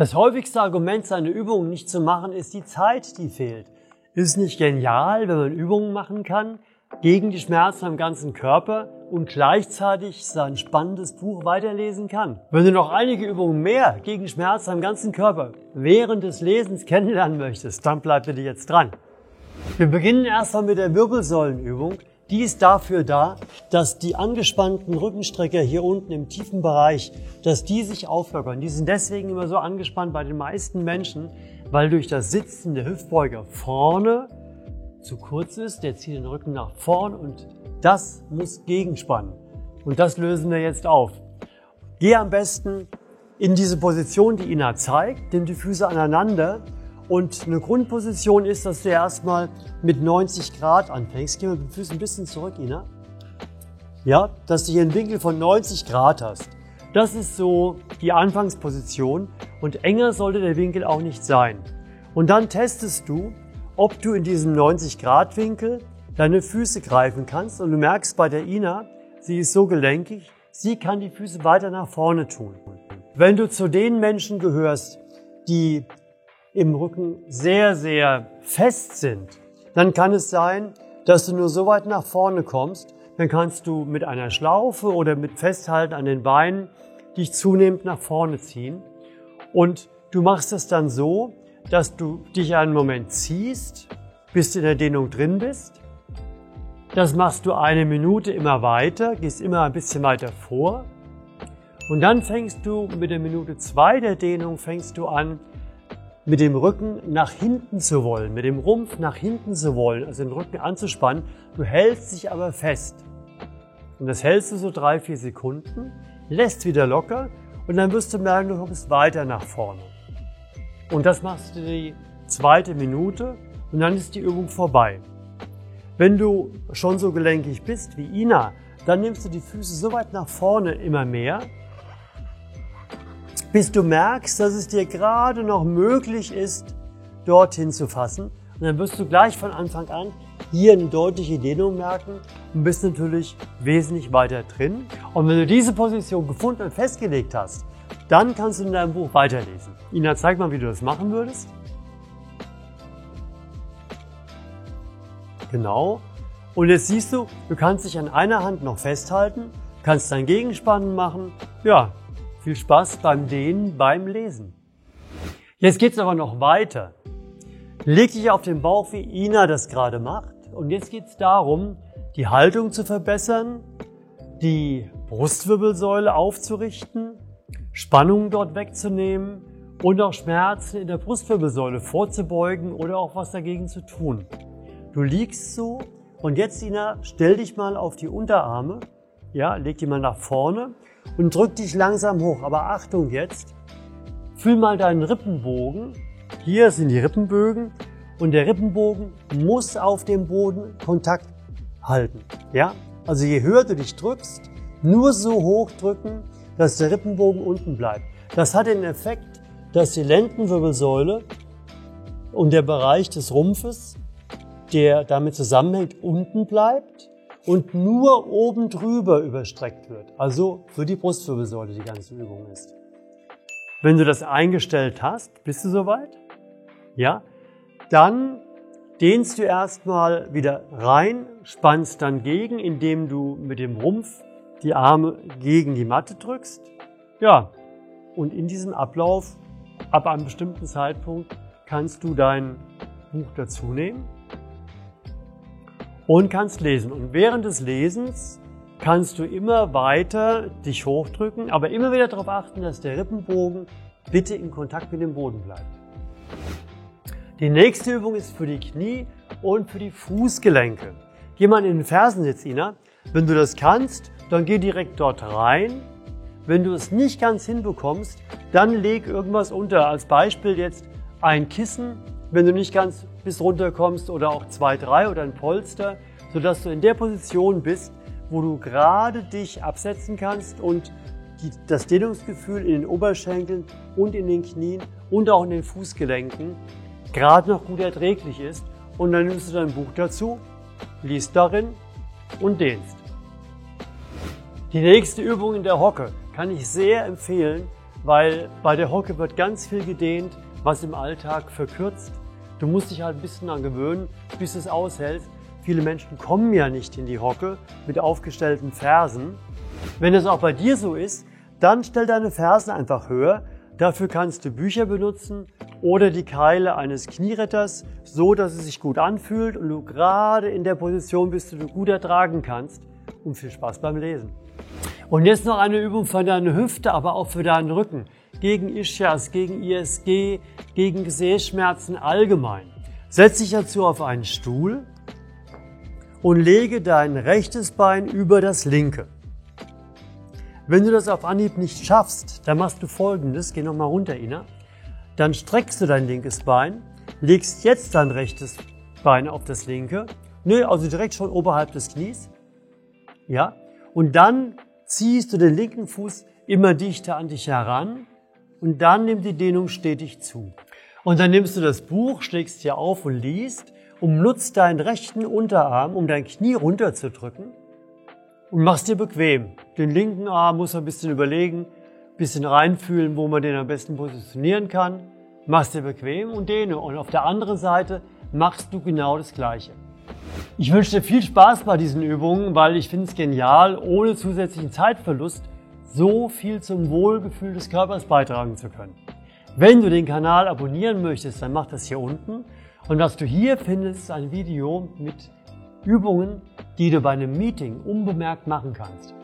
Das häufigste Argument, seine Übungen nicht zu machen, ist die Zeit, die fehlt. Ist es nicht genial, wenn man Übungen machen kann, gegen die Schmerzen am ganzen Körper und gleichzeitig sein spannendes Buch weiterlesen kann? Wenn du noch einige Übungen mehr gegen Schmerzen am ganzen Körper während des Lesens kennenlernen möchtest, dann bleib bitte jetzt dran. Wir beginnen erstmal mit der Wirbelsäulenübung. Die ist dafür da, dass die angespannten Rückenstrecker hier unten im tiefen Bereich, dass die sich auflockern. Die sind deswegen immer so angespannt bei den meisten Menschen, weil durch das Sitzen der Hüftbeuger vorne zu kurz ist. Der zieht den Rücken nach vorn und das muss gegenspannen. Und das lösen wir jetzt auf. Geh am besten in diese Position, die Ina zeigt, nimm die Füße aneinander. Und eine Grundposition ist, dass du erstmal mit 90 Grad anfängst. Geh mal mit den Füßen ein bisschen zurück, Ina. Ja, dass du hier einen Winkel von 90 Grad hast. Das ist so die Anfangsposition und enger sollte der Winkel auch nicht sein. Und dann testest du, ob du in diesem 90 Grad Winkel deine Füße greifen kannst. Und du merkst bei der Ina, sie ist so gelenkig, sie kann die Füße weiter nach vorne tun. Wenn du zu den Menschen gehörst, die im Rücken sehr, sehr fest sind, dann kann es sein, dass du nur so weit nach vorne kommst. Dann kannst du mit einer Schlaufe oder mit Festhalten an den Beinen dich zunehmend nach vorne ziehen. Und du machst es dann so, dass du dich einen Moment ziehst, bis du in der Dehnung drin bist. Das machst du 1 Minute immer weiter, gehst immer ein bisschen weiter vor. Und dann fängst du mit der Minute 2 der Dehnung fängst du an, mit dem Rücken nach hinten zu wollen, mit dem Rumpf nach hinten zu wollen, also den Rücken anzuspannen. Du hältst dich aber fest. Und das hältst du so 3-4 Sekunden, lässt wieder locker und dann wirst du merken, du kommst weiter nach vorne. Und das machst du die 2. Minute und dann ist die Übung vorbei. Wenn du schon so gelenkig bist wie Ina, dann nimmst du die Füße so weit nach vorne immer mehr, bis du merkst, dass es dir gerade noch möglich ist, dorthin zu fassen. Und dann wirst du gleich von Anfang an hier eine deutliche Dehnung merken und bist natürlich wesentlich weiter drin. Und wenn du diese Position gefunden und festgelegt hast, dann kannst du in deinem Buch weiterlesen. Ina, zeig mal, wie du das machen würdest. Genau. Und jetzt siehst du, du kannst dich an einer Hand noch festhalten, kannst dein Gegenspannen machen. Ja, viel Spaß beim Dehnen, beim Lesen. Jetzt geht's aber noch weiter. Leg dich auf den Bauch, wie Ina das gerade macht. Und jetzt geht's darum, die Haltung zu verbessern, die Brustwirbelsäule aufzurichten, Spannungen dort wegzunehmen und auch Schmerzen in der Brustwirbelsäule vorzubeugen oder auch was dagegen zu tun. Du liegst so und jetzt, Ina, stell dich mal auf die Unterarme, ja, leg die mal nach vorne und drück dich langsam hoch. Aber Achtung jetzt, fühl mal deinen Rippenbogen. Hier sind die Rippenbögen und der Rippenbogen muss auf dem Boden Kontakt halten. Ja? Also je höher du dich drückst, nur so hoch drücken, dass der Rippenbogen unten bleibt. Das hat den Effekt, dass die Lendenwirbelsäule und der Bereich des Rumpfes, der damit zusammenhängt, unten bleibt und nur oben drüber überstreckt wird. Also für die Brustwirbelsäule die ganze Übung ist. Wenn du das eingestellt hast, bist du soweit? Ja? Dann dehnst du erstmal wieder rein, spannst dann gegen, indem du mit dem Rumpf die Arme gegen die Matte drückst. Ja, und in diesem Ablauf, ab einem bestimmten Zeitpunkt, kannst du dein Buch dazu nehmen und kannst lesen. Und während des Lesens kannst du immer weiter dich hochdrücken, aber immer wieder darauf achten, dass der Rippenbogen bitte in Kontakt mit dem Boden bleibt. Die nächste Übung ist für die Knie und für die Fußgelenke. Geh mal in den Fersensitz, Ina. Wenn du das kannst, dann geh direkt dort rein. Wenn du es nicht ganz hinbekommst, dann leg irgendwas unter. Als Beispiel jetzt ein Kissen, wenn du nicht ganz bis runter kommst, oder auch 2, 3 oder ein Polster, sodass du in der Position bist, wo du gerade dich absetzen kannst und das Dehnungsgefühl in den Oberschenkeln und in den Knien und auch in den Fußgelenken gerade noch gut erträglich ist. Und dann nimmst du dein Buch dazu, liest darin und dehnst. Die nächste Übung in der Hocke kann ich sehr empfehlen, weil bei der Hocke wird ganz viel gedehnt, was im Alltag verkürzt. Du musst dich halt ein bisschen daran gewöhnen, bis es aushält. Viele Menschen kommen ja nicht in die Hocke mit aufgestellten Fersen. Wenn es auch bei dir so ist, dann stell deine Fersen einfach höher. Dafür kannst du Bücher benutzen oder die Keile eines Knieretters, so dass es sich gut anfühlt und du gerade in der Position bist, die du gut ertragen kannst. Und viel Spaß beim Lesen. Und jetzt noch eine Übung für deine Hüfte, aber auch für deinen Rücken. Gegen Ischias, gegen ISG, gegen Gesäßschmerzen allgemein. Setz dich dazu auf einen Stuhl und lege dein rechtes Bein über das linke. Wenn du das auf Anhieb nicht schaffst, dann machst du Folgendes. Geh nochmal runter, Ina. Dann streckst du dein linkes Bein, legst jetzt dein rechtes Bein auf das linke. Also direkt schon oberhalb des Knies. Ja. Und dann ziehst du den linken Fuß immer dichter an dich heran und dann nimmt die Dehnung stetig zu. Und dann nimmst du das Buch, schlägst hier auf und liest und nutzt deinen rechten Unterarm, um dein Knie runterzudrücken und machst dir bequem. Den linken Arm muss man ein bisschen überlegen, ein bisschen reinfühlen, wo man den am besten positionieren kann. Machst dir bequem und dehne. Und auf der anderen Seite machst du genau das Gleiche. Ich wünsche dir viel Spaß bei diesen Übungen, weil ich finde es genial, ohne zusätzlichen Zeitverlust so viel zum Wohlgefühl des Körpers beitragen zu können. Wenn du den Kanal abonnieren möchtest, dann mach das hier unten. Und was du hier findest, ist ein Video mit Übungen, die du bei einem Meeting unbemerkt machen kannst.